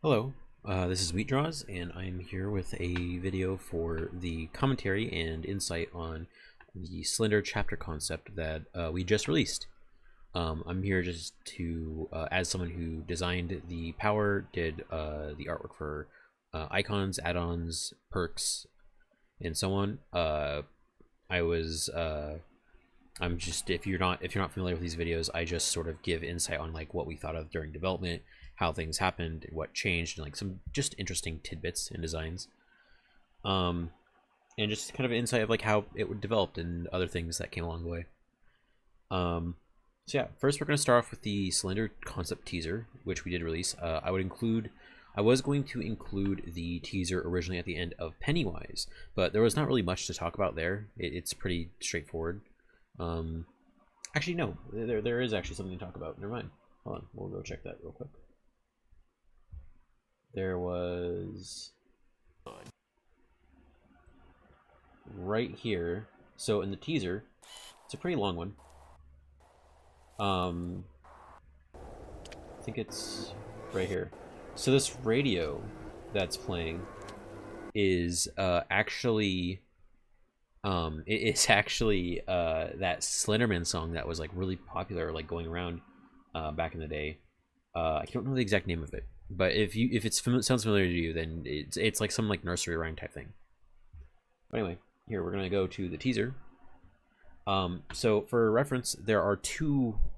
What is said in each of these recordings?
Hello, this is WheatDraws, and I'm here with a video for the commentary and insight on the Slender chapter concept that we just released. I'm here just to, as someone who designed the power, did the artwork for icons, add-ons, perks, and so on. I'm just, if you're not familiar with these videos, I just sort of give insight on like what we thought of during development, how things happened, what changed, and like some just interesting tidbits and designs. And just kind of insight of like how it developed and other things that came along the way. So yeah, first we're going to start off with the Slender concept teaser, which we did release. I was going to include the teaser originally at the end of Pennywise, but there was not really much to talk about there. It's pretty straightforward. Actually, no, there is actually something to talk about. Never mind. Hold on, we'll go check that real quick. There was right here. So in the teaser, it's a pretty long one. I think it's right here. So this radio that's playing is actually it's actually that Slenderman song that was like really popular, like going around back in the day. I don't know the exact name of it, but if it sounds familiar to you, then it's like some like nursery rhyme type thing. But anyway, here we're gonna go to the teaser. So for reference, there are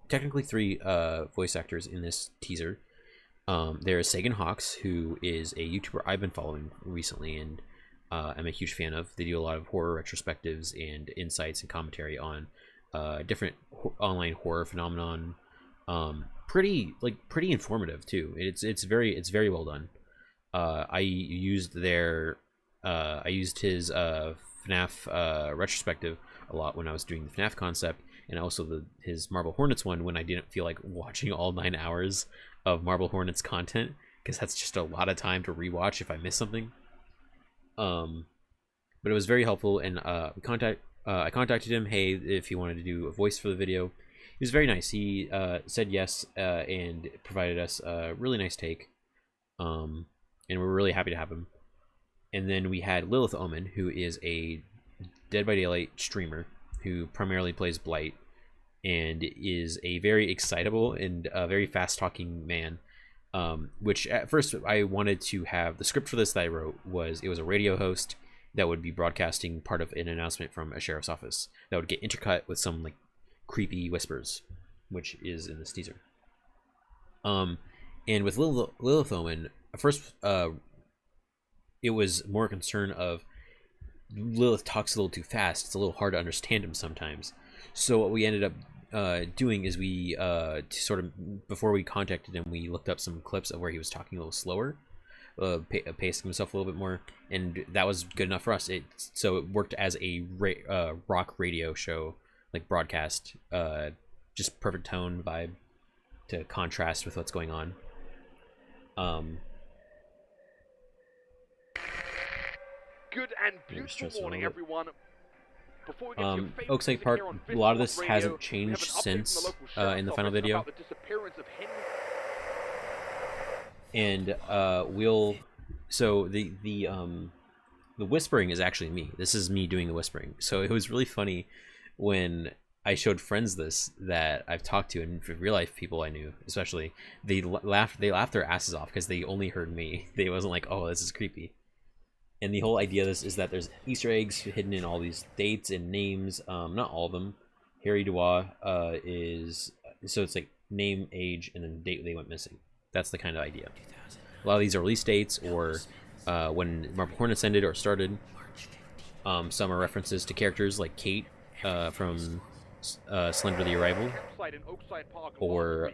technically three voice actors in this teaser. There is Sagan Hawks, who is a YouTuber I've been following recently, and I'm a huge fan of. They do a lot of horror retrospectives and insights and commentary on different online horror phenomenon. Pretty informative too. It's very well done. I used his FNAF retrospective a lot when I was doing the FNAF concept, and also his Marble Hornets one when I didn't feel like watching all 9 hours of Marble Hornets content, because that's just a lot of time to rewatch if I miss something. But it was very helpful, and I contacted him, hey, if he wanted to do a voice for the video. He was very nice. He said yes, and provided us a really nice take, and we're really happy to have him. And then we had Lilith Omen, who is a Dead by Daylight streamer who primarily plays Blight, and is a very excitable and very fast-talking man. Which at first I wanted to have, the script for this that I wrote was, it was a radio host that would be broadcasting part of an announcement from a sheriff's office that would get intercut with some like creepy whispers, which is in this teaser. And with Lilith Omen, first it was more a concern of Lilith talks a little too fast. It's a little hard to understand him sometimes. So what we ended up doing is we sort of, before we contacted him, we looked up some clips of where he was talking a little slower, pacing himself a little bit more, and that was good enough for us. So it worked as a rock radio show, like broadcast, just perfect tone vibe to contrast with what's going on. Good and beautiful morning, everyone. Before we get to your favorite Oaks Lake Park, a lot of this hasn't changed since in the final video. And so the whispering is actually me. This is me doing the whispering. So it was really funny when I showed friends this that I've talked to, and for real life people I knew, especially, they laughed their asses off because they only heard me. They wasn't like, oh, this is creepy. And the whole idea of this is that there's Easter eggs hidden in all these dates and names. Not all of them. Harry Dubois is, so it's like name, age, and then the date they went missing. That's the kind of idea. A lot of these are release dates, or when Marble Hornets ended or started. Some are references to characters like Kate from Slender the Arrival, or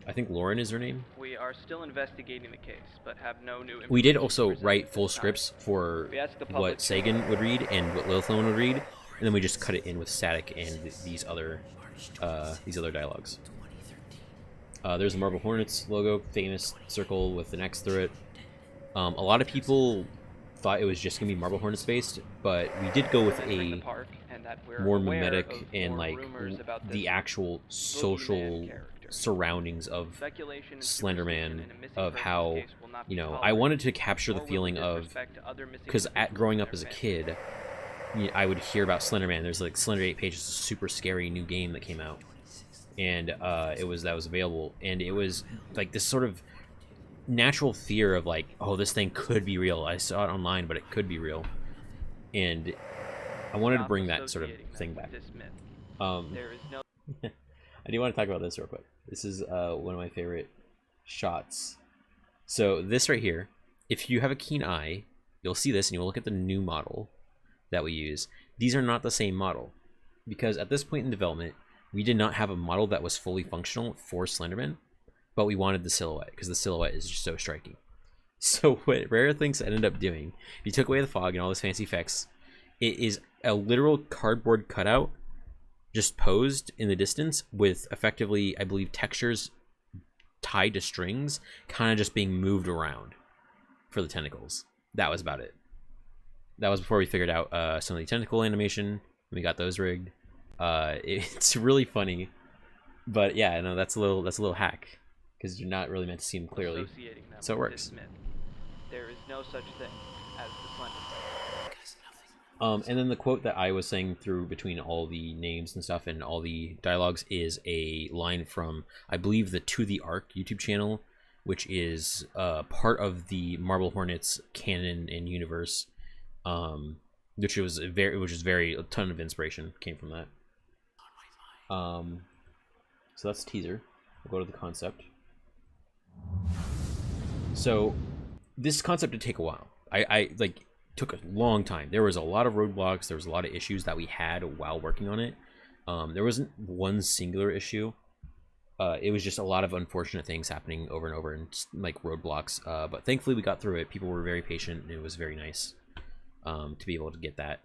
I think Lauren is her name. We are still investigating the case, but have no new information. We did also write full scripts for what Sagan would read and what Lilith would read, and then we just cut it in with static and these other dialogues. There's a Marble Hornets logo, famous circle with an X through it. A lot of people thought it was just gonna be Marble Hornets based, but we did go with a more mimetic and like the actual social surroundings of Speculation and Slenderman, superstition in a missing of person's how, case will not you be know, I tolerated, wanted to capture the nor will feeling of, disrespect to other missing because individuals growing and up their as a families. kid, I would hear about Slenderman. There's like Slender 8 Pages, a super scary new game that came out, and that was available, and it was like this sort of natural fear of like, oh, this thing could be real. I saw it online, but it could be real, and I wanted to Stop bring that sort of associating thing them back. with this myth. Um, There is no I do want to talk about this real quick. This is one of my favorite shots. So this right here, if you have a keen eye, you'll see this and you'll look at the new model that we use. These are not the same model, because at this point in development, we did not have a model that was fully functional for Slenderman, but we wanted the silhouette because the silhouette is just so striking. So what Rare Things ended up doing, you took away the fog and all those fancy effects, it is a literal cardboard cutout just posed in the distance with effectively, I believe, textures tied to strings kind of just being moved around for the tentacles. That was about it. That was before we figured out some of the tentacle animation. We got those rigged. It's really funny, but yeah, no, that's a little hack because you're not really meant to see them clearly, associating them so it with works. this myth. There is no such thing as the Slender Man. And then the quote that I was saying through between all the names and stuff and all the dialogues is a line from, I believe, the To the Arc YouTube channel, which is part of the Marble Hornets canon and universe, which is very a ton of inspiration came from that. So that's the teaser. We'll go to the concept. So this concept did take a while. I like took a long time. There was a lot of roadblocks. There was a lot of issues that we had while working on it. There wasn't one singular issue. It was just a lot of unfortunate things happening over and over and just, like roadblocks. But thankfully we got through it. People were very patient and it was very nice to be able to get that.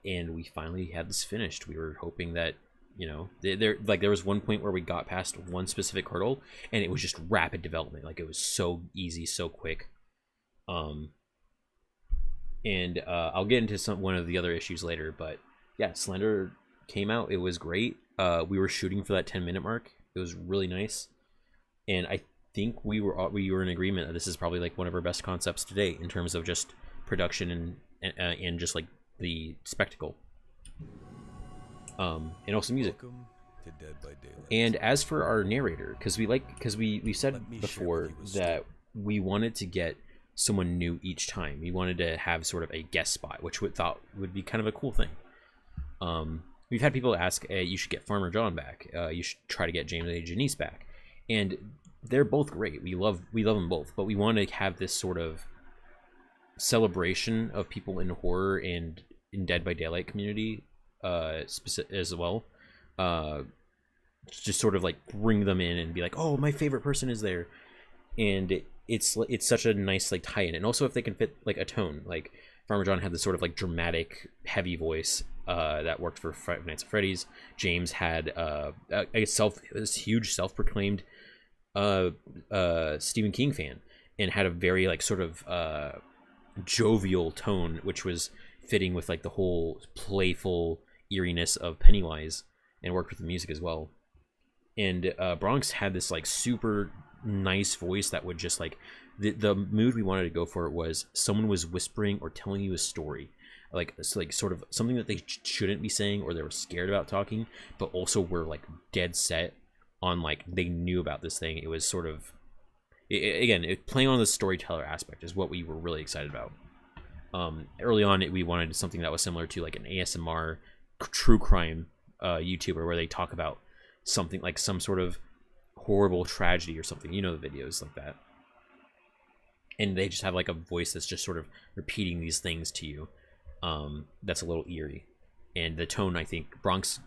And we finally had this finished. We were hoping that, you know, there was one point where we got past one specific hurdle and it was just rapid development. Like it was so easy, so quick. And I'll get into one of the other issues later, but yeah, Slender came out. It was great. We were shooting for that 10-minute mark. It was really nice, and I think we were in agreement that this is probably like one of our best concepts to date in terms of just production and just like the spectacle, and also music. And as for our narrator, because we said before that we wanted to get someone new each time. We wanted to have sort of a guest spot, which we thought would be kind of a cool thing. We've had people ask, hey, you should get Farmer John back. You should try to get James and Janice back. And they're both great. We love them both, but we want to have this sort of celebration of people in horror and in Dead by Daylight community as well. Just sort of like bring them in and be like, oh, my favorite person is there. And it's such a nice like tie-in, and also if they can fit like a tone, like Farmer John had this sort of like dramatic heavy voice that worked for Five Nights at Freddy's. James had this huge self-proclaimed Stephen King fan and had a very like sort of jovial tone, which was fitting with like the whole playful eeriness of Pennywise, and worked with the music as well. And Bronx had this like super nice voice that would just like the mood we wanted to go for. It was someone was whispering or telling you a story, like it's like sort of something that they shouldn't be saying or they were scared about talking, but also were like dead set on like they knew about this thing. It was sort of playing on the storyteller aspect is what we were really excited about. Early on we wanted something that was similar to like an ASMR true crime YouTuber where they talk about something like some sort of horrible tragedy or something, you know, the videos like that, and they just have like a voice that's just sort of repeating these things to you. That's a little eerie, and the tone, I think Bronx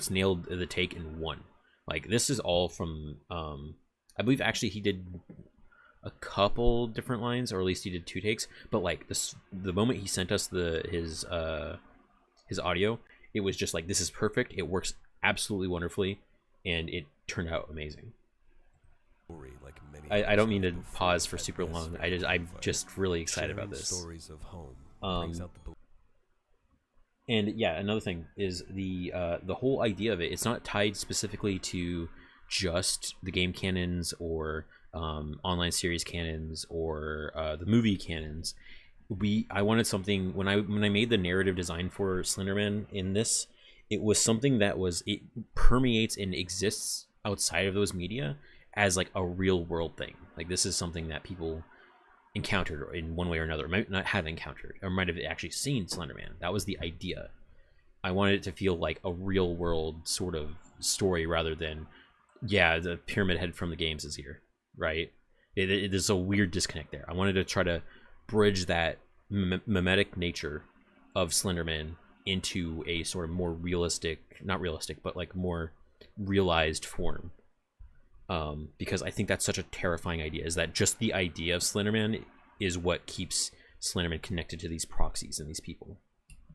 nailed the take in one. Like this is all from I believe actually he did a couple different lines, or at least he did 2 takes, but like this, the moment he sent us his audio, it was just like, this is perfect, it works absolutely wonderfully, and it turned out amazing. I don't mean to pause for super long. I'm just really excited about this. And yeah, another thing is the whole idea of it. It's not tied specifically to just the game canons or online series canons or the movie canons. I wanted something when I made the narrative design for Slenderman in this, it was something that it permeates and exists outside of those media as like a real world thing. Like this is something that people encountered in one way or another, might not have encountered, or might have actually seen Slenderman. That was the idea. I wanted it to feel like a real world sort of story rather than, yeah, the Pyramid Head from the games is here, right? There's a weird disconnect there. I wanted to try to bridge that mimetic nature of Slenderman into a sort of more realistic, not realistic, but like more realized form. Because I think that's such a terrifying idea, is that just the idea of Slenderman is what keeps Slenderman connected to these proxies and these people.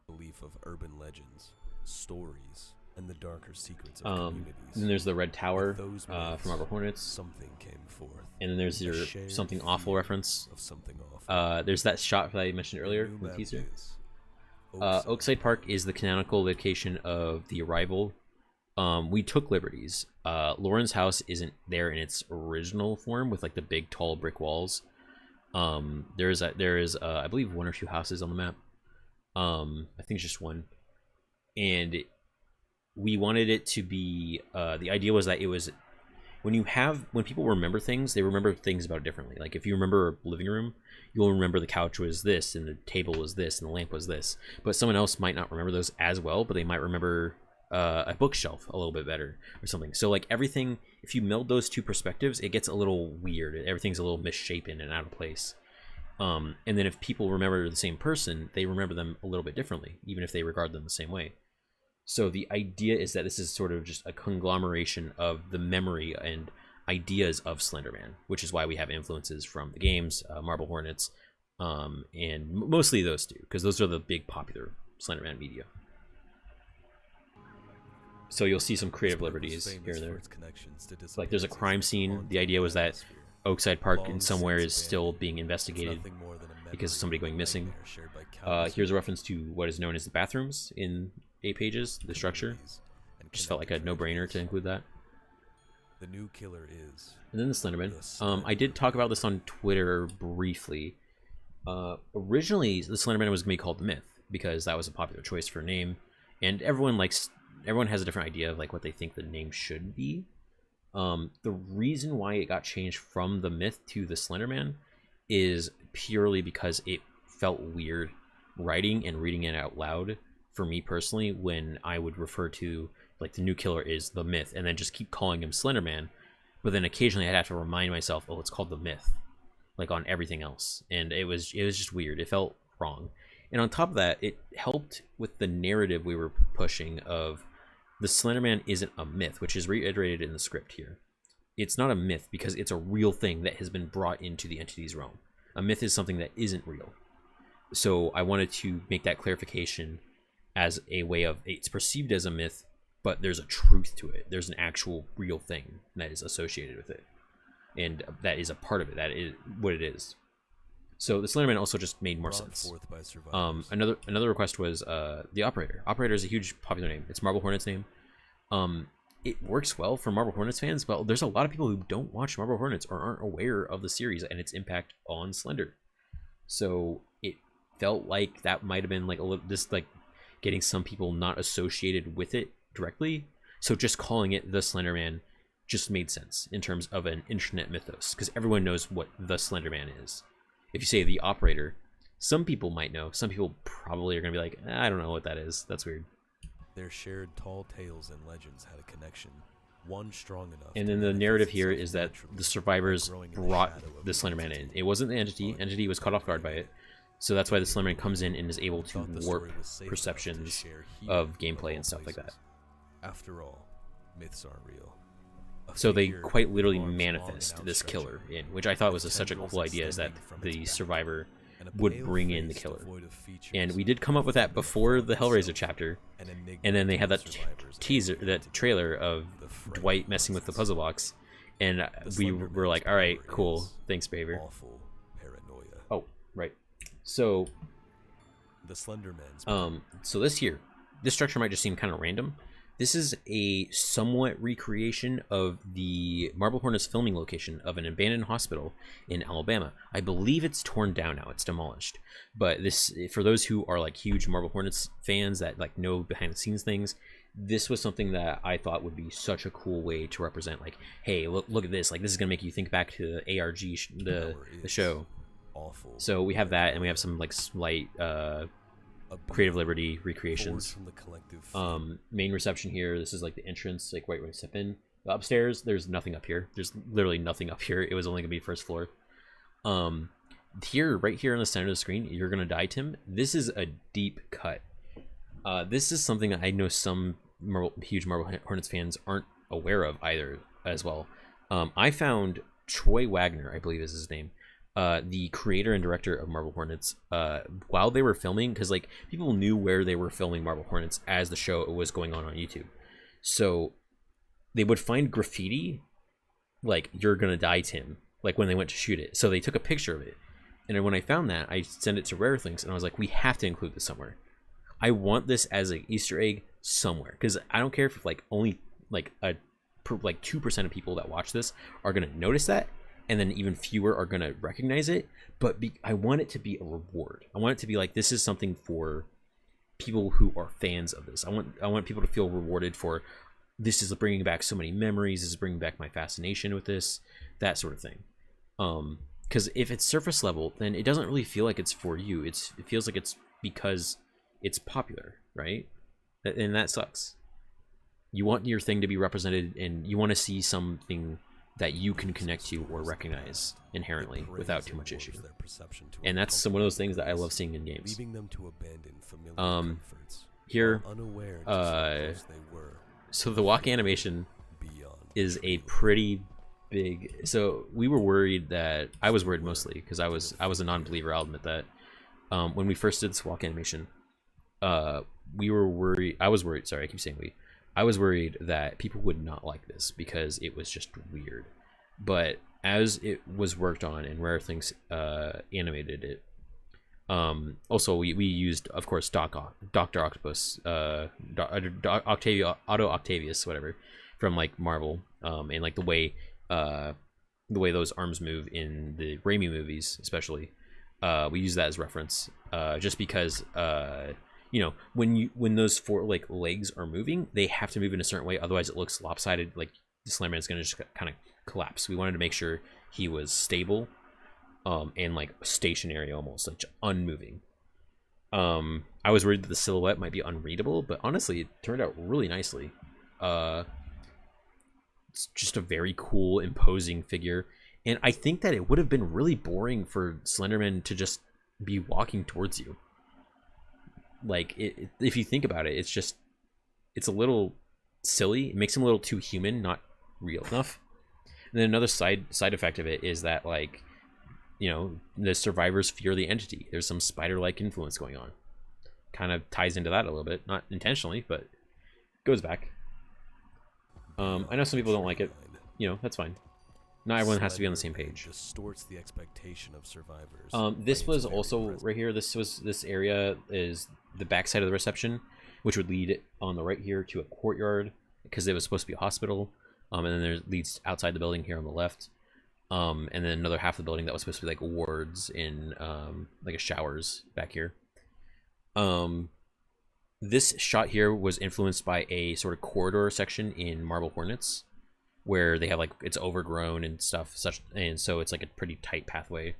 Belief of urban legends, stories, and the darker secrets of communities. And then there's the Red Tower from Marble Hornets. Something came forth. And then there's your Something Awful reference. Of something awful. There's that shot that I mentioned earlier in the teaser. Oakside Park is the canonical location of the Arrival. We took liberties. Lauren's house isn't there in its original form with like the big tall brick walls. There is I believe one or two houses on the map. I think it's just one, and we wanted it to be the idea was that it was when people remember things, they remember things about it differently. Like if you remember a living room, you'll remember the couch was this and the table was this and the lamp was this, but someone else might not remember those as well, but they might remember a bookshelf a little bit better or something. So like everything, if you meld those two perspectives, it gets a little weird. Everything's a little misshapen and out of place. And then if people remember the same person, they remember them a little bit differently, even if they regard them the same way. So the idea is that this is sort of just a conglomeration of the memory and ideas of Slenderman, which is why we have influences from the games, Marble Hornets, and mostly those two, because those are the big popular Slenderman media. So you'll see some creative liberties here and there. Like there's a crime scene. The idea was that Oakside Park in somewhere is still being investigated because of somebody going missing. Here's a reference to what is known as the bathrooms in 8 pages, the structure. Just felt like a no-brainer to include that. The new killer is. And then the Slenderman. I did talk about this on Twitter briefly. Originally, the Slenderman was going to be called the Myth because that was a popular choice for a name, and everyone has a different idea of like what they think the name should be. The reason why it got changed from the Myth to the Slenderman is purely because it felt weird writing and reading it out loud for me personally when I would refer to like the new killer is the Myth and then just keep calling him Slenderman, but then occasionally I'd have to remind myself, oh, it's called the Myth, like on everything else, and it was just weird. It felt wrong. And on top of that, it helped with the narrative we were pushing of the Slenderman isn't a myth, which is reiterated in the script here. It's not a myth because it's a real thing that has been brought into the entity's realm. A myth is something that isn't real. So I wanted to make that clarification as a way of it's perceived as a myth, but there's a truth to it. There's an actual real thing that is associated with it. And that is a part of it. That is what it is. So the Slenderman also just made more sense. Another request was the Operator. Operator is a huge popular name. It's Marble Hornets' name. It works well for Marble Hornets fans, but there's a lot of people who don't watch Marble Hornets or aren't aware of the series and its impact on Slender. So it felt like that might have been like a little like getting some people not associated with it directly. So just calling it the Slenderman just made sense in terms of an internet mythos, because everyone knows what the Slenderman is. If you say the Operator, some people might know. Some people probably are going to be like, I don't know what that is. That's weird. Their shared tall tales and legends had a connection, one strong enough. And then the narrative here is that the survivors brought the Slenderman in. It wasn't the Entity. Entity was caught off guard by it. So that's why the Slenderman comes in and is able to warp perceptions of gameplay and stuff like that. After all, myths aren't real. So they quite literally manifest this killer in, which I thought was such a cool idea, is that the survivor would bring in the killer. And we did come up with that before the Hellraiser chapter, and then they had that teaser, that trailer of Dwight messing with the puzzle box, and we were like, all right, cool, thanks, Behavior. Oh, right. So the Slenderman's so this structure might just seem kind of random, This is a somewhat recreation of the Marble Hornets filming location of an abandoned hospital in Alabama. I believe it's torn down now; it's demolished. But this, for those who are like huge Marble Hornets fans that like know behind the scenes things, this was something that I thought would be such a cool way to represent, like, hey, look at this. Like, this is gonna make you think back to the ARG, the show. Awful. So we have that, and we have some like slight Creative Liberty recreations. Main reception here. This is like the entrance, like right when you step in. Upstairs, there's nothing up here. There's literally nothing up here. It was only gonna be first floor. Here, right here on the center of the screen, You're Gonna Die, Tim. This is a deep cut. This is something that I know some huge Marble Hornets fans aren't aware of either as well. I found Troy Wagner, I believe is his name, the creator and director of Marble Hornets, while they were filming, because like people knew where they were filming Marble Hornets as the show was going on YouTube. So they would find graffiti like "You're Gonna Die, Tim," like when they went to shoot it. So they took a picture of it. And when I found that, I sent it to Rare Things, and I was like, we have to include this somewhere. I want this as an Easter egg somewhere, because I don't care if like only like 2% of people that watch this are gonna notice that, and then even fewer are gonna recognize it. But I want it to be a reward. I want it to be like, this is something for people who are fans of this. I want people to feel rewarded for this is bringing back so many memories. This is bringing back my fascination with this, that sort of thing. Because if it's surface level, then it doesn't really feel like it's for you. It feels like it's because it's popular, right? And that sucks. You want your thing to be represented, and you want to see something that you can connect to or recognize inherently without too much issue. And that's one of those things that I love seeing in games. Here, so the walk animation is a pretty big. So we were worried that I was worried mostly because I was a non-believer. I'll admit that. When we first did this walk animation, we were worried. I was worried. Sorry, I keep saying we. I was worried that people would not like this because it was just weird. But as it was worked on and Rare Things animated it, also we used, of course, Dr. Octopus, Otto Octavius, whatever, from like Marvel, and like the way those arms move in the Raimi movies, especially. We use that as reference, just because you know, when those four like legs are moving, they have to move in a certain way, otherwise it looks lopsided. Like the Slenderman is gonna just kind of collapse. We wanted to make sure he was stable, and like stationary, almost like unmoving. I was worried that the silhouette might be unreadable, but honestly, it turned out really nicely. It's just a very cool, imposing figure, and I think that it would have been really boring for Slenderman to just be walking towards you. Like, if you think about it, it's a little silly. It makes him a little too human, not real enough. And then another side effect of it is that, like, you know, the survivors fear the entity. There's some spider-like influence going on. Kind of ties into that a little bit, not intentionally, but goes back. I know some people don't like it. You know, that's fine. Not everyone has to be on the same page. Distorts the expectation of survivors. This was also right here. This area is the back side of the reception, which would lead on the right here to a courtyard because it was supposed to be a hospital. And then there leads outside the building here on the left. And then another half of the building that was supposed to be like wards in like a showers back here. This shot here was influenced by a sort of corridor section in Marble Hornets, where they have like it's overgrown and stuff, and so it's like a pretty tight pathway.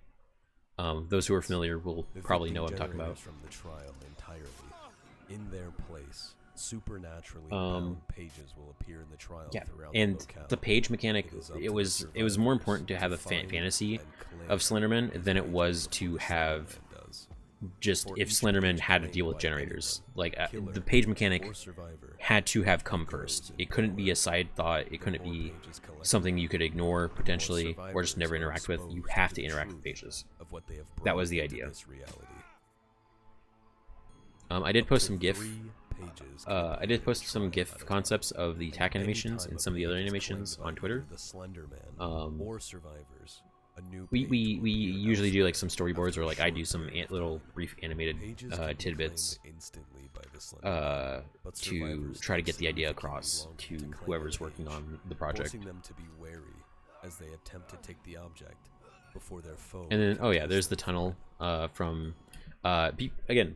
Those who are familiar will probably know what I'm talking about. From the trial entirely. In their place, supernaturally bound pages will appear in the trial. Yeah, throughout and the the page mechanic, it was more important to have a fantasy of Slenderman than it was to have just if Slenderman had to deal with generators. Like the page mechanic had to have come first. It couldn't be a side thought. It couldn't be something you could ignore potentially or just never interact with. You have to interact with pages. That was the idea. I did post some GIF. I did post some GIF concepts of the attack animations and some of the other animations on Twitter. we usually do like some storyboards, or like I do some little brief animated tidbits to try to get the idea across to whoever's working on the project. Forcing them to be wary as they attempt to take the object before their foe. And then, oh yeah, there's the tunnel from again,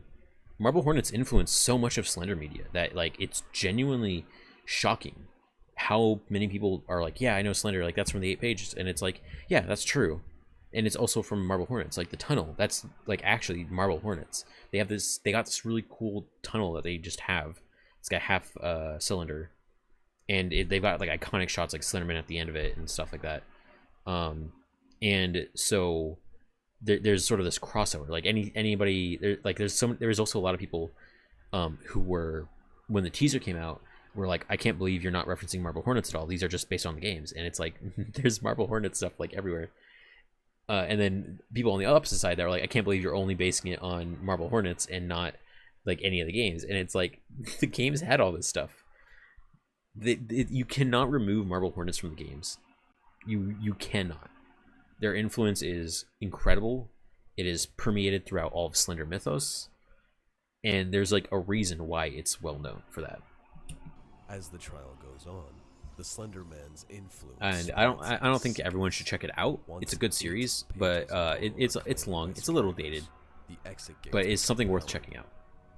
Marble Hornets influenced so much of Slender media that like it's genuinely shocking how many people are like, yeah, I know Slender, like that's from the 8 pages, and it's like, yeah, that's true, and it's also from Marble Hornets. Like the tunnel, that's like actually Marble Hornets. They have this, they got this really cool tunnel that they just have. It's got half cylinder, and they've got like iconic shots like Slenderman at the end of it and stuff like that. And so there's sort of this crossover. Like anybody there, like there's also a lot of people who were, when the teaser came out, were like, I can't believe you're not referencing Marble Hornets at all. These are just based on the games. And it's like there's Marble Hornets stuff like everywhere. And then people on the opposite side that are like, I can't believe you're only basing it on Marble Hornets and not like any of the games. And it's like the games had all this stuff. You cannot remove Marble Hornets from the games. You cannot. Their influence is incredible. It is permeated throughout all of Slender mythos, and there's like a reason why it's well known for that. As the trial goes on, the Slender Man's influence. And I don't think everyone should check it out. It's a good series, but it's long. It's a little dated, but it's something worth checking out.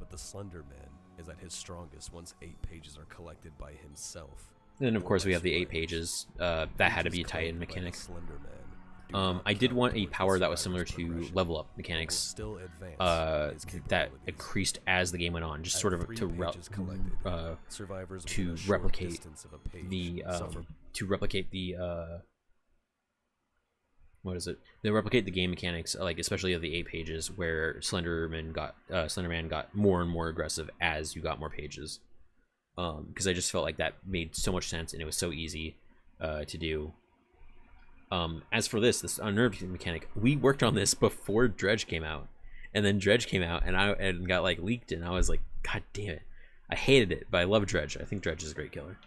But the Slender Man is at his strongest once 8 pages are collected by himself. And then of course we have the 8 pages. That had to be a tie-in mechanic. I did want a power that was similar to level up mechanics that increased as the game went on, just sort of to replicate the what is it? They replicate the game mechanics, like especially of the 8 pages, where Slenderman got more and more aggressive as you got more pages. Because I just felt like that made so much sense and it was so easy to do. As for this unnerved mechanic, we worked on this before Dredge came out, and then Dredge came out and got like leaked, and I was like, God damn it, I hated it, but I love Dredge. I think Dredge is a great killer.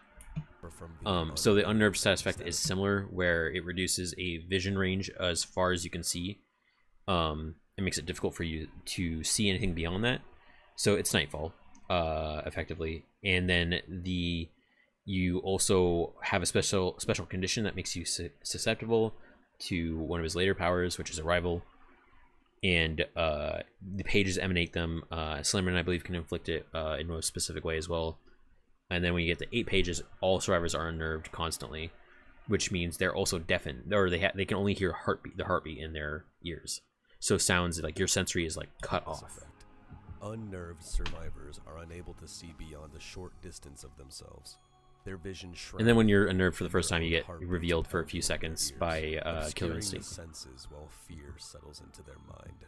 So the unnerved status effect is similar, where it reduces a vision range as far as you can see. It makes it difficult for you to see anything beyond that. So it's Nightfall, effectively, and then you also have a special condition that makes you susceptible to one of his later powers, which is Arrival. And the pages emanate them. Slenderman, I believe, can inflict it in a specific way as well. And then when you get to 8 pages, all survivors are unnerved constantly, which means they're also deafened, or they can only hear the heartbeat in their ears. So sounds like your sensory is like cut off. Unnerved survivors are unable to see beyond a short distance of themselves. Their vision shrinks. And then when you're unnerved for the first time, you get revealed for a few seconds by Killer Instinct. Senses while fear settles into their mind.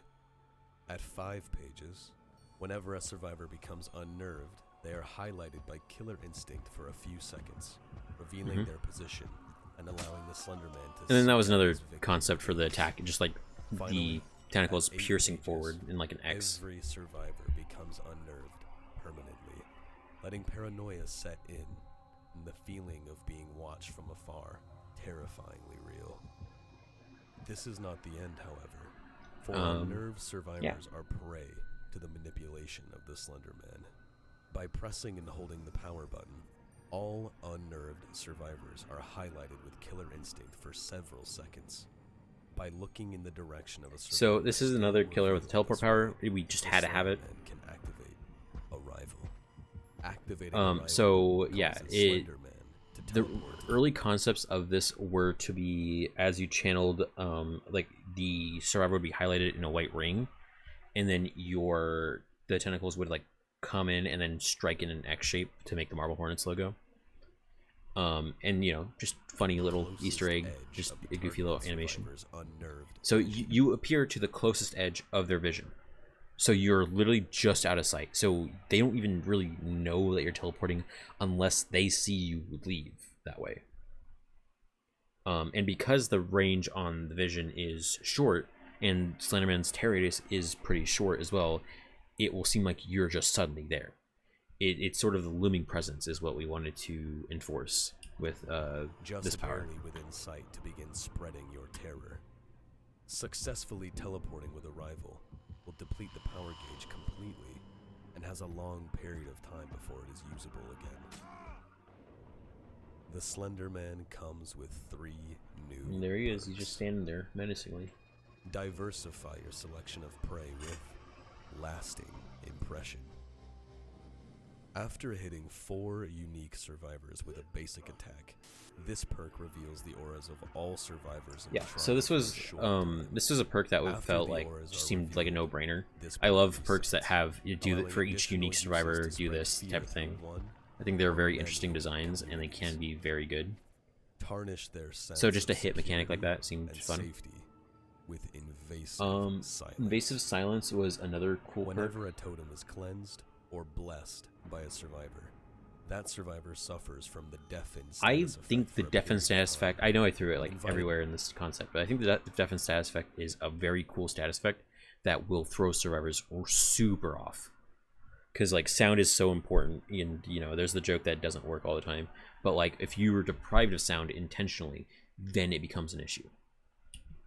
At 5 pages, whenever a survivor becomes unnerved, they are highlighted by Killer Instinct for a few seconds, revealing their position and allowing the Slender Man to. And then that was another concept for the attack, just like the tentacles piercing forward in like an X. Every survivor becomes unnerved permanently, letting paranoia set in, and the feeling of being watched from afar terrifyingly real. This is not the end, however, for unnerved survivors are prey to the manipulation of the Slender Man. By pressing and holding the power button, all unnerved survivors are highlighted with Killer Instinct for several seconds. By looking in the direction of a survivor, so this is another killer with a teleport power. We just had to have it. Can activate Arrival. Activating so yeah, the early concepts of this were to be, as you channeled, like the survivor would be highlighted in a white ring, and then the tentacles would like come in and then strike in an X shape to make the Marble Hornets logo. And you know, just funny little Easter egg, just a goofy little animation. So you appear to the closest edge of their vision. So you're literally just out of sight. So they don't even really know that you're teleporting unless they see you leave that way. And because the range on the vision is short, and Slenderman's tear radius is pretty short as well, it will seem like you're just suddenly there. It's sort of the looming presence is what we wanted to enforce with this power. Just barely within sight to begin spreading your terror. Successfully teleporting with a rival will deplete the power gauge completely and has a long period of time before it is usable again. The Slender Man comes with 3 new And there he is. He's perks. just standing there menacingly. Diversify your selection of prey with lasting impression. After hitting 4 unique survivors with a basic attack, this perk reveals the auras of all survivors in Yeah, the so this trial was for a short time. this was a perk that After felt the like auras just are seemed like a revealed, no-brainer. this I perk love perks that resets, have you do allowing for each unique additional survivor uses to do spread this fear type of thing. through one I think they're or very many interesting designs and they can communities. be very good. Tarnish their sense So just a of hit mechanic like security that seemed and fun. safety with invasive silence. Invasive silence was another cool perk. Whenever a totem is cleansed or blessed by a survivor, that survivor suffers from the deafen I status think effect the for a deafen period of status time. effect, I know I threw it like Invite- everywhere in this concept, but I think the deafen status effect is a very cool status effect that will throw survivors super off. Because like sound is so important, and you know there's the joke that doesn't work all the time, but like if you were deprived of sound intentionally, then it becomes an issue.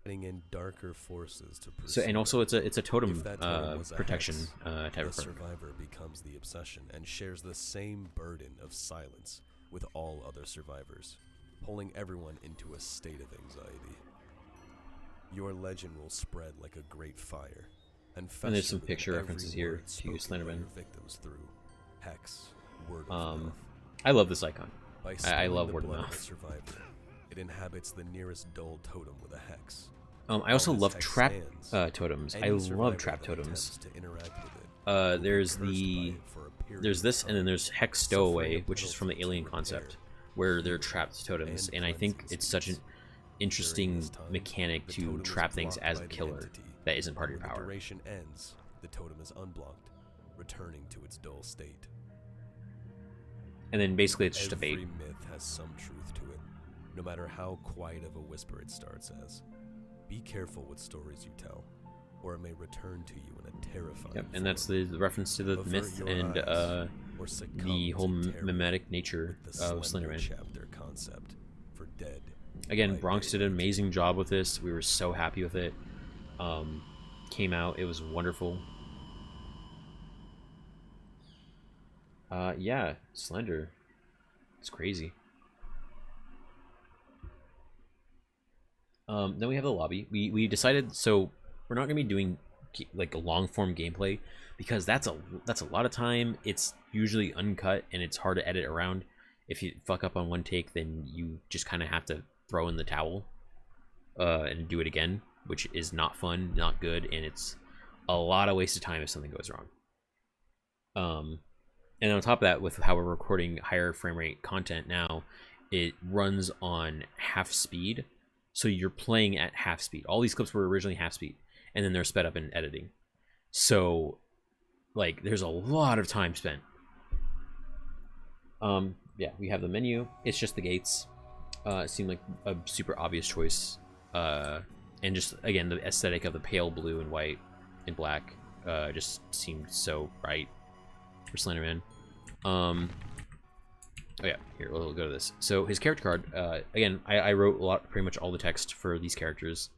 Letting in darker forces to pursue. So and also it's a totem, If that totem was a protection hex, type the of perk. survivor becomes the obsession and shares the same burden of silence with all other survivors, pulling everyone into a state of anxiety. Your legend will spread like a great fire, and there's some fester picture within references every here word to spoken Slender by Man. your victims through hex, word of mouth. I love this icon. By I spilling love the word of blood a mouth. survivor, it inhabits the nearest dull totem with a hex. I also While this love hex trap stands, totems. any I survivor love trap that totems. attempts to interact with it will be There's cursed by the it for a period there's of this, and then time, there's Hex suffering Stowaway, a which is from the penalty to Alien repair, concept, where they're heal, trapped totems, and and I think cleansing it's such an spells. interesting this time, mechanic the to totem is trap things blocked as by a the killer entity, that isn't part of and your when power. the duration ends, the totem is unblocked, returning to its dull state. And then basically it's just a bait. Every myth has some truth to it, no matter how quiet of a whisper it starts as. Be careful what stories you tell, or it may return to you in a terrifying Yep, and that's form. the reference to the Avert myth your and eyes, or succumb the to whole terror mimetic nature with the of Slender Slenderman. chapter concept for dead. Again, by Bronx did an daylight. amazing job with this. We were so happy with it. Came out, it was wonderful. Yeah, Slender. It's crazy. Then we have the lobby. We decided, so we're not gonna be doing like a long form gameplay because that's a lot of time. It's usually uncut and it's hard to edit around. If you fuck up on one take, then you just kind of have to throw in the towel and do it again, which is not fun, not good, and it's a lot of wasted time if something goes wrong. And on top of that, with how we're recording higher frame rate content now, it runs on half speed. So you're playing at half speed. All these clips were originally half speed, and then they're sped up in editing. So, like, there's a lot of time spent. Yeah, we have the menu. It's just the gates. It seemed like a super obvious choice. And just, again, the aesthetic of the pale blue and white and black just seemed so right for Slenderman. Oh yeah, here, we'll go to this. So his character card, again, I wrote pretty much all the text for these characters.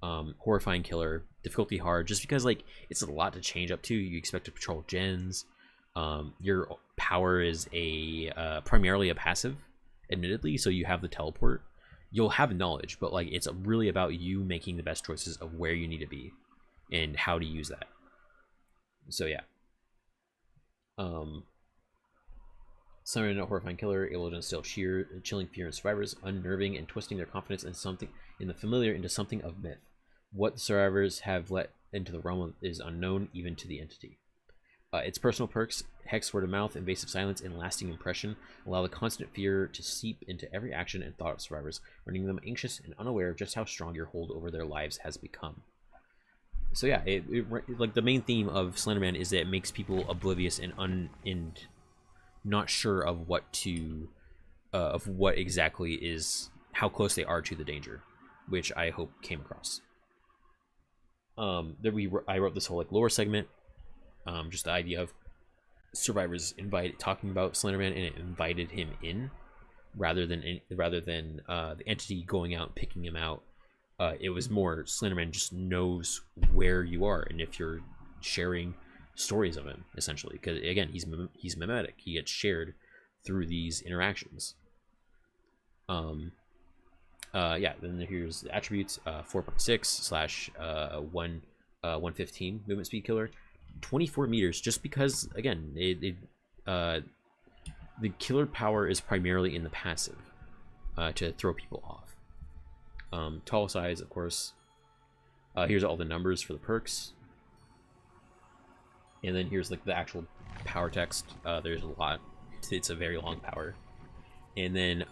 Horrifying killer, difficulty hard, just because like it's a lot to change up to. You expect to patrol gens. Your power is primarily a passive, admittedly, so you have the teleport. You'll have knowledge, but like it's really about you making the best choices of where you need to be and how to use that. So yeah. Summoning a horrifying killer, able to instill sheer, chilling fear in survivors, unnerving and twisting their confidence in the familiar into something of myth. What the survivors have let into the realm is unknown even to the entity. Its personal perks, Hex, Word of Mouth, Invasive Silence, and Lasting Impression allow the constant fear to seep into every action and thought of survivors, rendering them anxious and unaware of just how strong your hold over their lives has become. So yeah, like the main theme of Slenderman is that it makes people oblivious and not sure of what exactly is, how close they are to the danger, which I hope came across. I wrote this whole like lore segment, just the idea of survivors talking about Slenderman, and it invited him in rather than the entity going out and picking him out It was more Slenderman just knows where you are and if you're sharing stories of him, essentially, because again, he's mimetic. He gets shared through these interactions. Yeah, then here's the attributes. 4.6 slash 115 movement speed killer, 24 meters, just because again the killer power is primarily in the passive, to throw people off. Tall size, of course. Here's all the numbers for the perks. And then here's like the actual power text. There's a lot. It's a very long power. And then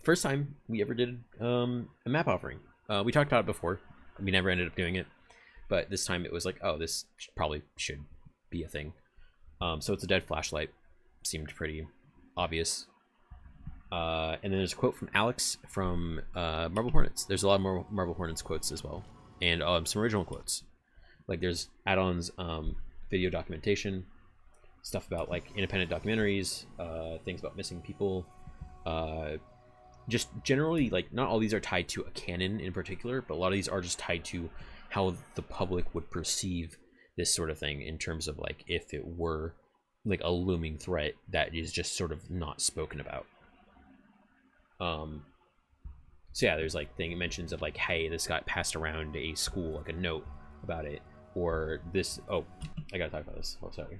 first time we ever did a map offering. We talked about it before. We never ended up doing it, but this time it was like, oh, this probably should be a thing. So it's a dead flashlight. Seemed pretty obvious. And then there's a quote from Alex from Marble Hornets. There's a lot more Marble Hornets quotes as well, and some original quotes. Like there's add-ons, video documentation, stuff about like independent documentaries, things about missing people. Just generally, like, not all these are tied to a canon in particular, but a lot of these are just tied to how the public would perceive this sort of thing in terms of like if it were like a looming threat that is just sort of not spoken about. So yeah, there's like mentions of like, hey, this got passed around a school, like a note about it, or this. Oh, I gotta talk about this. Oh, sorry.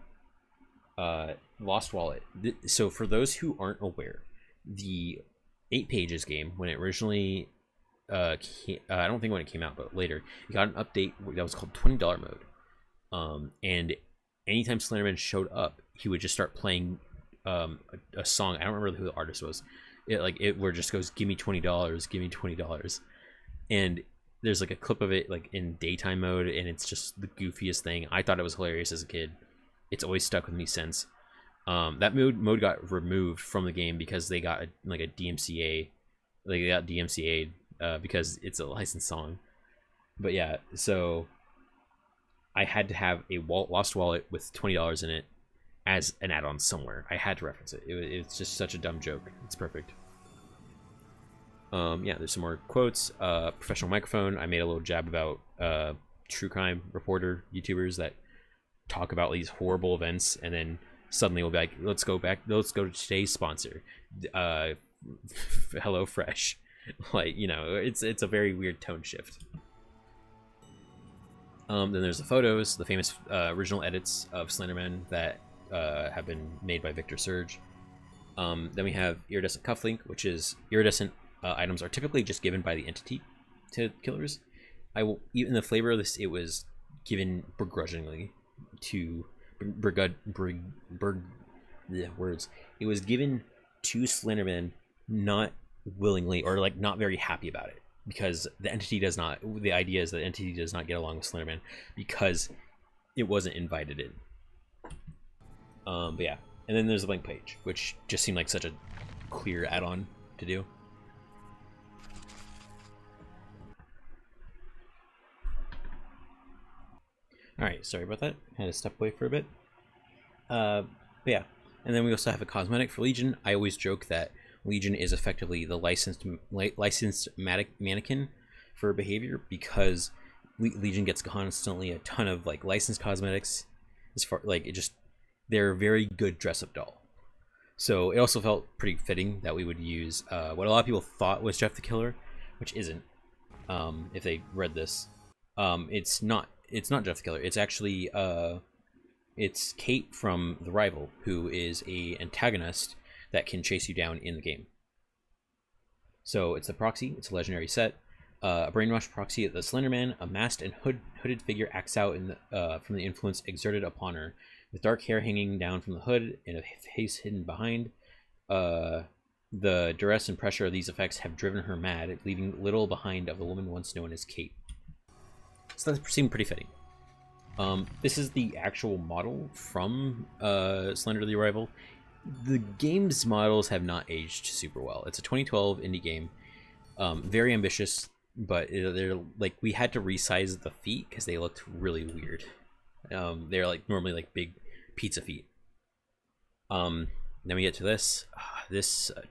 Lost Wallet. So for those who aren't aware, the 8 Pages game, when it originally I don't think when it came out, but later, it got an update that was called $20 mode. And anytime Slenderman showed up, he would just start playing a song. I don't remember who the artist was. It where it just goes, give me $20, give me $20. And there's like a clip of it like in daytime mode, and it's just the goofiest thing. I thought it was hilarious as a kid. It's always stuck with me since. That mode got removed from the game because they got a DMCA. Like they got DMCA'd because it's a licensed song. But yeah, so I had to have a Lost Wallet with $20 in it as an add-on somewhere. I had to reference it. It's just such a dumb joke. It's perfect. Yeah, there's some more quotes. Professional microphone. I made a little jab about true crime reporter YouTubers that talk about these horrible events, and then suddenly we'll be like, let's go to today's sponsor, Hello Fresh. Like, you know, it's a very weird tone shift. Then there's the photos, the famous original edits of Slenderman that have been made by Victor Surge. Then we have iridescent cufflink, which is iridescent items are typically just given by the entity to killers. In the flavor of this, it was given begrudgingly to words. It was given to Slenderman not willingly, or like not very happy about it, because the idea is that the entity does not get along with Slenderman because it wasn't invited in. But yeah, and then there's a blank page, which just seemed like such a clear add-on to do. Alright, sorry about that. Had to step away for a bit. But yeah, and then we also have a cosmetic for Legion. I always joke that Legion is effectively the licensed mannequin for behavior, because Legion gets constantly a ton of like licensed cosmetics. As far like they're a very good dress-up doll. So it also felt pretty fitting that we would use what a lot of people thought was Jeff the Killer, which isn't. If they read this, it's not Jeff the Killer. It's actually it's Kate from The Rival, who is a antagonist that can chase you down in the game. So it's a proxy. It's a legendary set. A brainwashed proxy of the Slenderman, a masked and hooded figure, acts out from the influence exerted upon her, with dark hair hanging down from the hood and a face hidden behind. The duress and pressure of these effects have driven her mad, leaving little behind of the woman once known as Kate. So that seemed pretty fitting. This is the actual model from Slender the Arrival. The game's models have not aged super well. It's a 2012 indie game, very ambitious, but they're like, we had to resize the feet because they looked really weird. They're like normally like big pizza feet. Then we get to this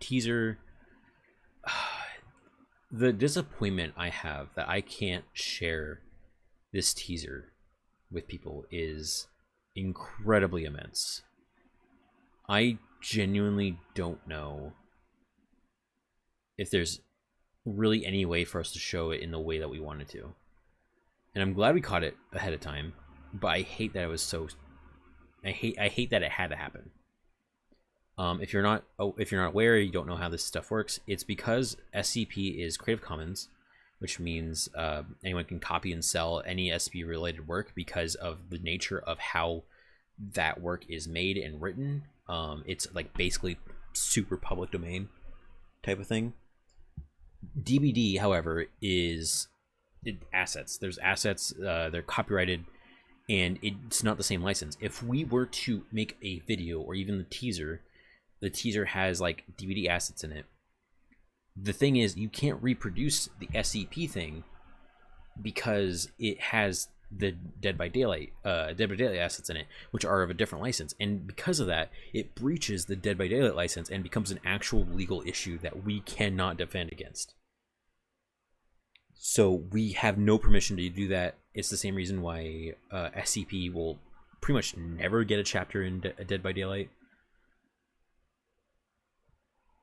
teaser. the disappointment I have that I can't share this teaser with people is incredibly immense. I genuinely don't know if there's really any way for us to show it in the way that we wanted to. And I'm glad we caught it ahead of time, but I hate that it was so I hate that it had to happen. If you're not aware, you don't know how this stuff works, it's because SCP is Creative Commons, which means anyone can copy and sell any SCP related work because of the nature of how that work is made and written. It's like basically super public domain type of thing. DVD, however, is assets. There's assets, they're copyrighted, and it's not the same license. If we were to make a video or even the teaser has like DVD assets in it. The thing is, you can't reproduce the SCP thing because it has the Dead by Daylight assets in it, which are of a different license, and because of that, it breaches the Dead by Daylight license and becomes an actual legal issue that we cannot defend against. So we have no permission to do that. It's the same reason why SCP will pretty much never get a chapter in Dead by Daylight.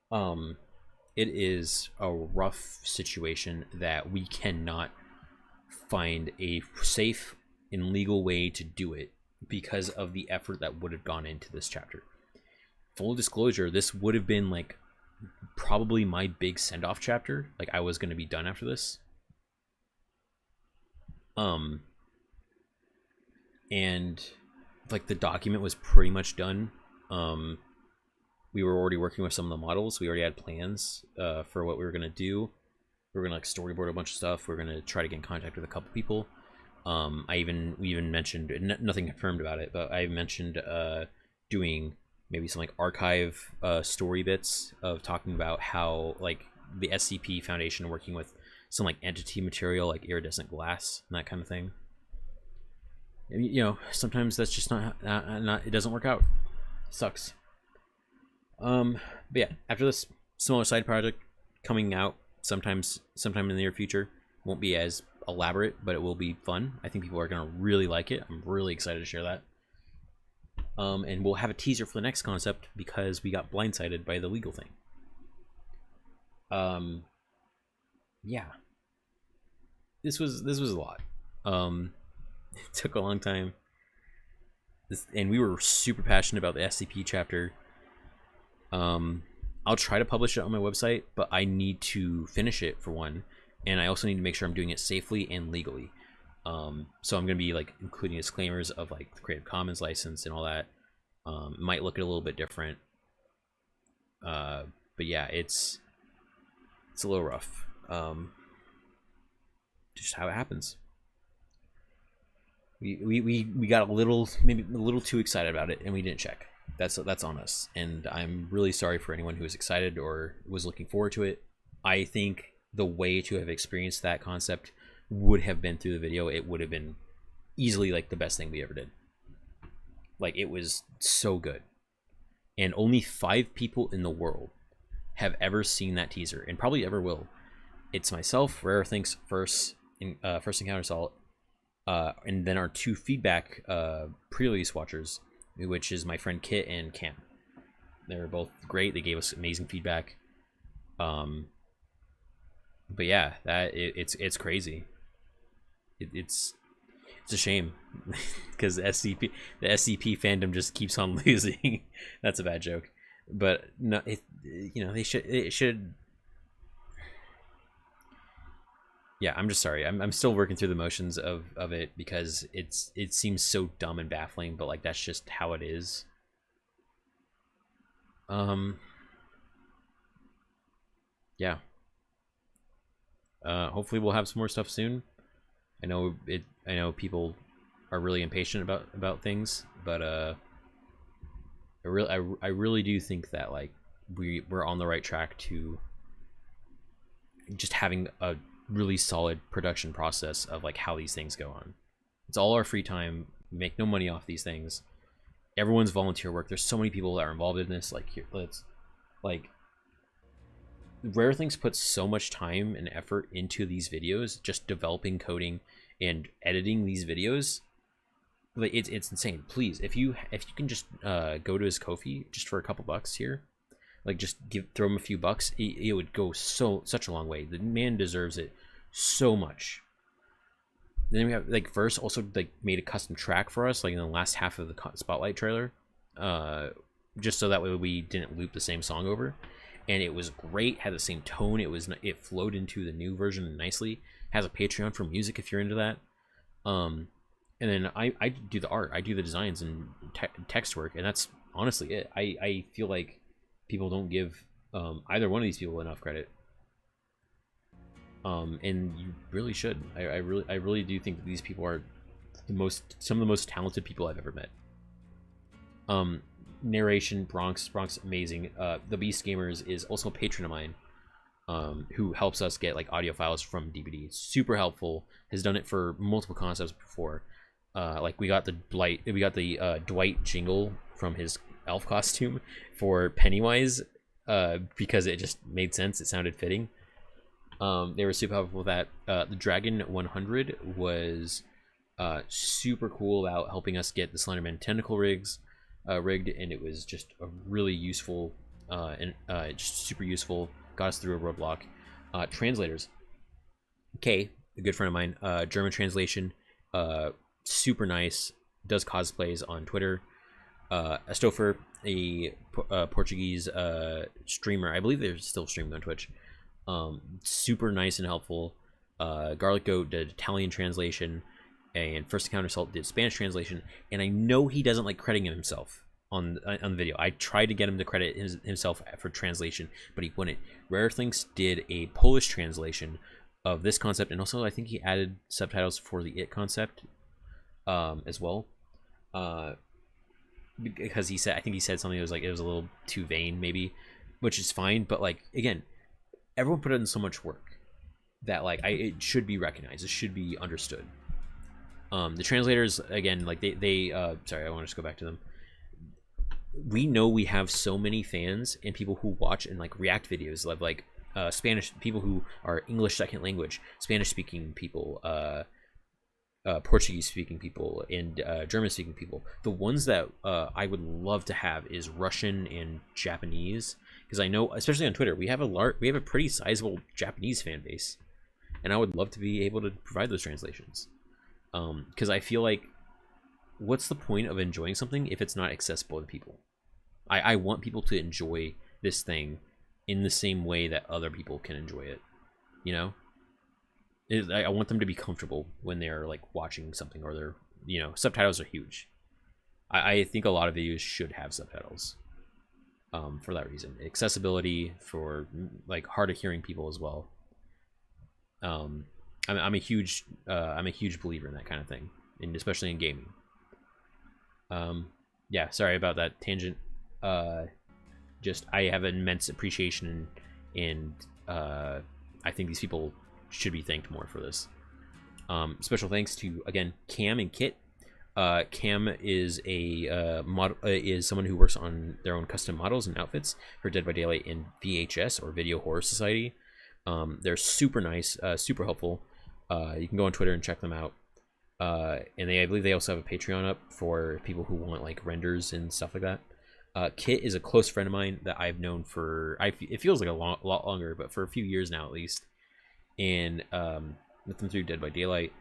It is a rough situation that we cannot find a safe and legal way to do it because of the effort that would have gone into this chapter. Full disclosure, this would have been like probably my big send-off chapter. Like I was going to be done after this. And like the document was pretty much done. We were already working with some of the models. We already had plans for what we were gonna do. We were gonna like storyboard a bunch of stuff. We were gonna try to get in contact with a couple people. We even mentioned, nothing confirmed about it, but I mentioned doing maybe some like archive story bits of talking about how like the SCP Foundation working with some like entity material like iridescent glass and that kind of thing. And, you know, sometimes that's just not it doesn't work out. It sucks. But yeah, after this smaller side project coming out sometime in the near future, won't be as elaborate, but it will be fun. I think people are gonna really like it. I'm really excited to share that. And we'll have a teaser for the next concept because we got blindsided by the legal thing. Yeah, this was a lot. It took a long time. And we were super passionate about the SCP chapter. I'll try to publish it on my website, but I need to finish it for one, and I also need to make sure I'm doing it safely and legally. So I'm gonna be like including disclaimers of like the Creative Commons license and all that. It might look a little bit different, but yeah, it's a little rough. Just how it happens. We got maybe a little too excited about it, and we didn't check. That's on us, and I'm really sorry for anyone who was excited or was looking forward to it. I think the way to have experienced that concept would have been through the video. It would have been easily like the best thing we ever did. Like, it was so good, and only 5 people in the world have ever seen that teaser, and probably ever will. It's myself, Rare Thinks First Encounter Assault, and then our 2 feedback pre-release watchers, which is my friend Kit and Cam. They were both great. They gave us amazing feedback. But yeah, it's crazy. It's a shame because the SCP fandom just keeps on losing. That's a bad joke, but no, it should. Yeah, I'm just sorry. I'm still working through the motions of it because it seems so dumb and baffling, but like that's just how it is. Yeah. Hopefully we'll have some more stuff soon. I know people are really impatient about things, but I really do think that like we're on the right track to just having a really solid production process of like how these things go on. It's all our free time. We make no money off these things. Everyone's volunteer work. There's so many people that are involved in this. Like, here, let's like Rare Things puts so much time and effort into these videos, just developing, coding, and editing these videos. Like it's insane. Please, if you can just go to his Ko-fi just for a couple bucks here, like just throw him a few bucks, it would go such a long way. The man deserves it so much. Then we have like Verse also like made a custom track for us, like in the last half of the Spotlight trailer, just so that way we didn't loop the same song over. And it was great, had the same tone. It flowed into the new version nicely. Has a Patreon for music if you're into that. And then I do the art, I do the designs and text work, and that's honestly it. I feel like people don't give either one of these people enough credit. And you really should. I really do think that these people are some of the most talented people I've ever met. Narration, Bronx, amazing. The Beast Gamers is also a patron of mine, who helps us get like audio files from DVD. Super helpful. Has done it for multiple concepts before. Like we got the Dwight jingle from his elf costume for Pennywise, because it just made sense. It sounded fitting. They were super helpful with that. The Dragon 100 was super cool about helping us get the Slenderman tentacle rigged, and it was just a really useful and just super useful. Got us through a roadblock. Translators. Kay, a good friend of mine, German translation, super nice. Does cosplays on Twitter. Estofer, a Portuguese streamer. I believe they're still streaming on Twitch. Super nice and helpful. Garlic Goat did Italian translation, and First Encounter Salt did Spanish translation. And I know he doesn't like crediting himself on the video. I tried to get him to credit himself for translation, but he wouldn't. Rare Things did a Polish translation of this concept, and also I think he added subtitles for the It concept as well. Because I think he said something that was like it was a little too vain, maybe, which is fine. But like again, everyone put in so much work that like it should be recognized. It should be understood. The translators, again, like they sorry, I want to just go back to them. We know we have so many fans and people who watch and like react videos of like Spanish people who are English second language, Spanish speaking people, Portuguese speaking people, and German speaking people. The ones that I would love to have is Russian and Japanese, because I know, especially on Twitter, we have a pretty sizable Japanese fan base, and I would love to be able to provide those translations. Because I feel like, what's the point of enjoying something if it's not accessible to people? I want people to enjoy this thing in the same way that other people can enjoy it. You know, I want them to be comfortable when they're like watching something, or they're, you know, subtitles are huge. I think a lot of videos should have subtitles. For that reason, accessibility for like hard of hearing people as well. I'm a huge believer in that kind of thing, and especially in gaming. Yeah, sorry about that tangent. Just I have an immense appreciation, and I think these people should be thanked more for this. Special thanks to, again, Cam and Kit. Cam is a is someone who works on their own custom models and outfits for Dead by Daylight and VHS, or Video Horror Society. They're super nice, super helpful. You can go on Twitter and check them out. And I believe they also have a Patreon up for people who want like renders and stuff like that. Kit is a close friend of mine that I've known for, it feels like a lot longer, but for a few years now at least. And with them through Dead by Daylight,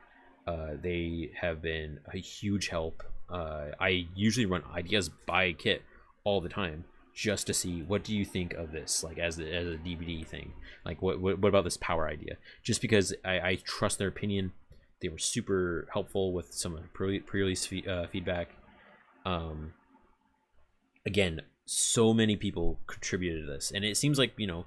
they have been a huge help. I usually run ideas by Kit all the time, just to see, what do you think of this, like as a DVD thing, like what about this power idea, just because I trust their opinion. They were super helpful with some of the pre-release feedback. Again, so many people contributed to this, and it seems like, you know,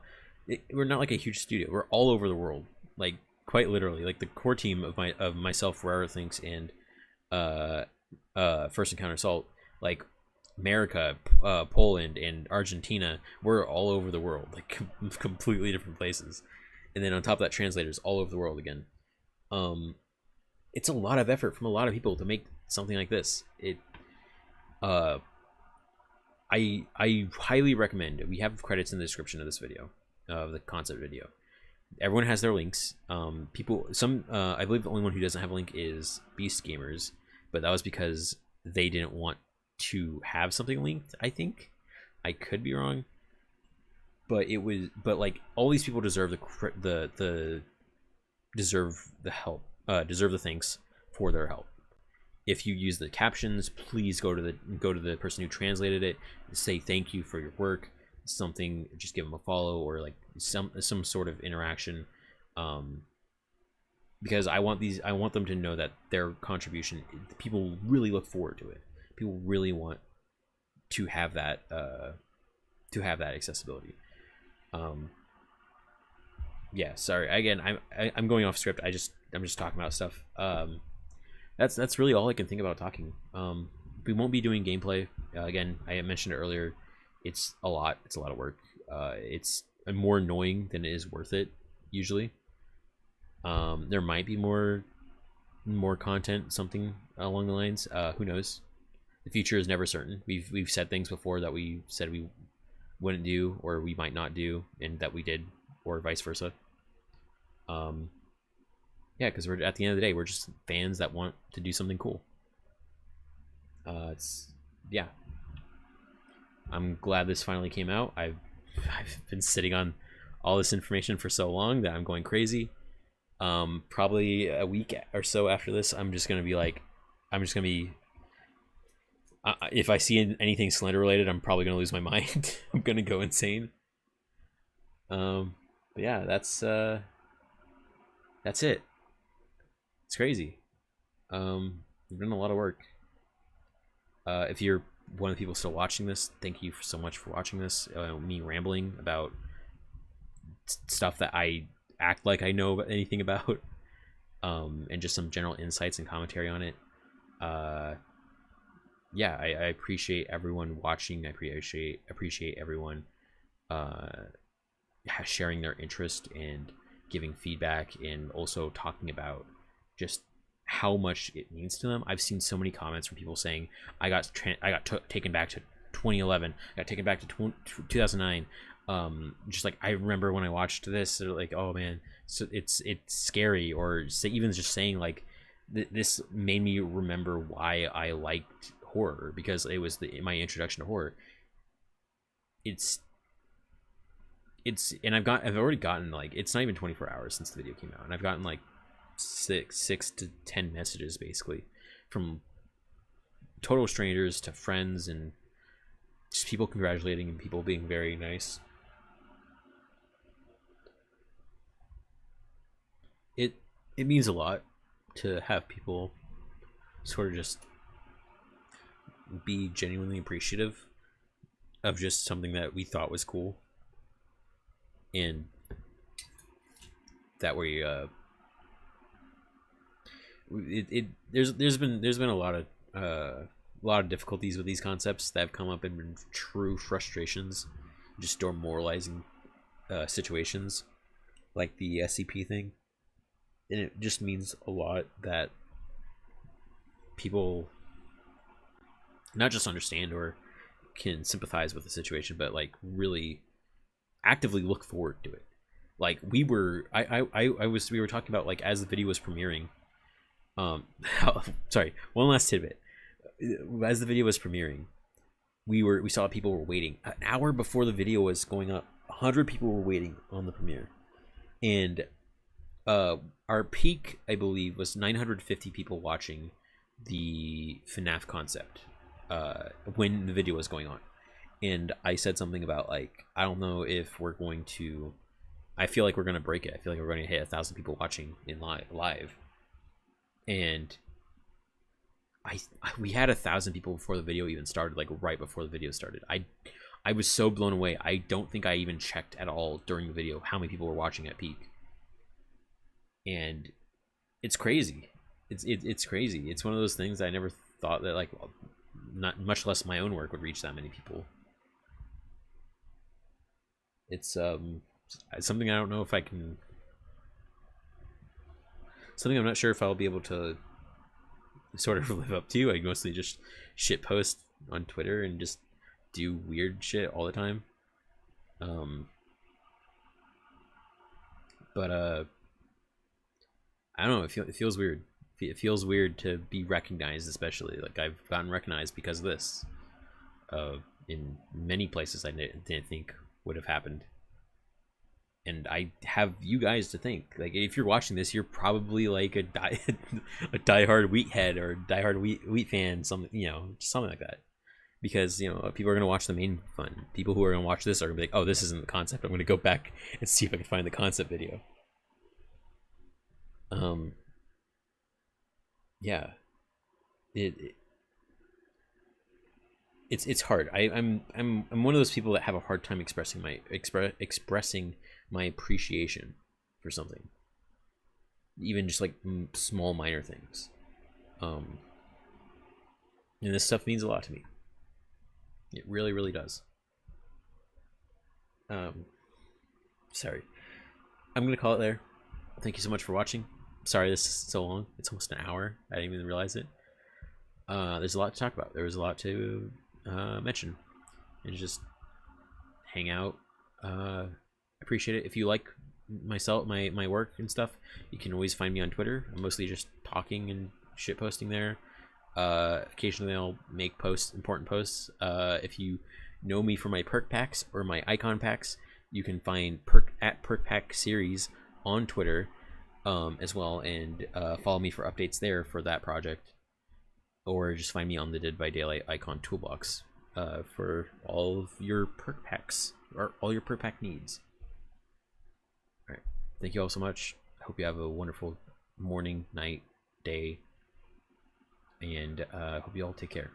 we're not like a huge studio. We're all over the world, like quite literally. Like the core team of myself, Rare Things, and First Encounter Salt, like America, Poland, and Argentina, we're all over the world, like completely different places. And then on top of that, translators all over the world again. It's a lot of effort from a lot of people to make something like this. I highly recommend. We have credits in the description of this video. of the concept video. Everyone has their links. I believe the only one who doesn't have a link is Beast Gamers, but that was because they didn't want to have something linked. I think I could be wrong, but like all these people deserve deserve the help, deserve the thanks for their help. If you use the captions, please go to the person who translated it, say thank you for your work. Something, just give them a follow or like some sort of interaction, because I want them to know that their contribution, people really look forward to it. People really want to have that accessibility. Yeah, sorry, again, I'm going off script. I'm just talking about stuff. That's really all I can think about talking. We won't be doing gameplay. Again, I mentioned it earlier. It's a lot of work. It's more annoying than it is worth it usually. There might be more content, something along the lines. Who knows? The future is never certain. We've said things before that we said we wouldn't do, or we might not do, and that we did, or vice versa. Yeah, because we're, at the end of the day, we're just fans that want to do something cool. Yeah. I'm glad this finally came out. I've been sitting on all this information for so long that I'm going crazy. Probably a week or so after this, I'm just gonna be if I see anything Slender related, I'm probably gonna lose my mind. I'm gonna go insane. But yeah, that's it. It's crazy. We've done a lot of work. If you're one of the people still watching this, thank you so much for watching this. Me rambling about stuff that I act like I know anything about, and just some general insights and commentary on it. Yeah, I appreciate everyone watching. I appreciate everyone sharing their interest and giving feedback, and also talking about just how much it means to them. I've seen so many comments from people saying, I got taken back to 2011, I got taken back to 2009. Just like, I remember when I watched this, they're like, oh man, so it's scary, or even just saying like, this made me remember why I liked horror, because it was my introduction to horror. And I've already gotten, like, it's not even 24 hours since the video came out, and I've gotten like 6 to 10 messages basically, from total strangers to friends, and just people congratulating and people being very nice. It means a lot to have people sort of just be genuinely appreciative of just something that we thought was cool, and that we there's been a lot of difficulties with these concepts that have come up, and been true frustrations, just demoralizing situations, like the SCP thing. And it just means a lot that people not just understand or can sympathize with the situation, but like really actively look forward to it. Like, we were talking about, like, as the video was premiering, sorry, one last tidbit. As the video was premiering, we saw people were waiting an hour before the video was going up. 100 people were waiting on the premiere, and our peak, I believe, was 950 people watching the FNAF concept when the video was going on. And I said something about, like, I don't know if we're going to, I feel like we're going to break it. I feel like we're going to hit 1,000 people watching in live. And we had 1,000 people before the video even started, like right before the video started. I was so blown away. I don't think I even checked at all during the video how many people were watching at peak. And it's crazy. It's crazy. It's one of those things that I never thought that, like, not much less my own work would reach that many people. It's something I don't know if I can, something I'm not sure if I'll be able to sort of live up to. I mostly just shit post on Twitter and just do weird shit all the time. But I don't know. It feels weird. It feels weird to be recognized, especially like I've gotten recognized because of this. In many places I didn't think would have happened. And I have you guys to thank. Like, if you're watching this, you're probably like a diehard wheat head or diehard wheat fan, something, you know, something like that. Because, you know, people are gonna watch the main fun. People who are gonna watch this are gonna be like, oh, this isn't the concept. I'm gonna go back and see if I can find the concept video. Yeah, it's hard. I'm one of those people that have a hard time expressing my appreciation for something, even just like small minor things. And this stuff means a lot to me. It really, really does. Sorry, I'm gonna call it there. Thank you so much for watching. Sorry this is so long. It's almost an hour. I didn't even realize it. There's a lot to talk about. There was a lot to mention, and just hang out. Appreciate it. If you like my work and stuff, you can always find me on Twitter. I'm mostly just talking and shit posting there. Occasionally I'll make important posts. If you know me for my perk packs or my icon packs, you can find perk pack series on Twitter as well, and follow me for updates there for that project, or just find me on the Dead by Daylight icon toolbox for all of your perk packs or all your perk pack needs. All right, thank you all so much. I hope you have a wonderful morning, night, day, and I hope you all take care.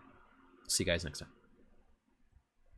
See you guys next time.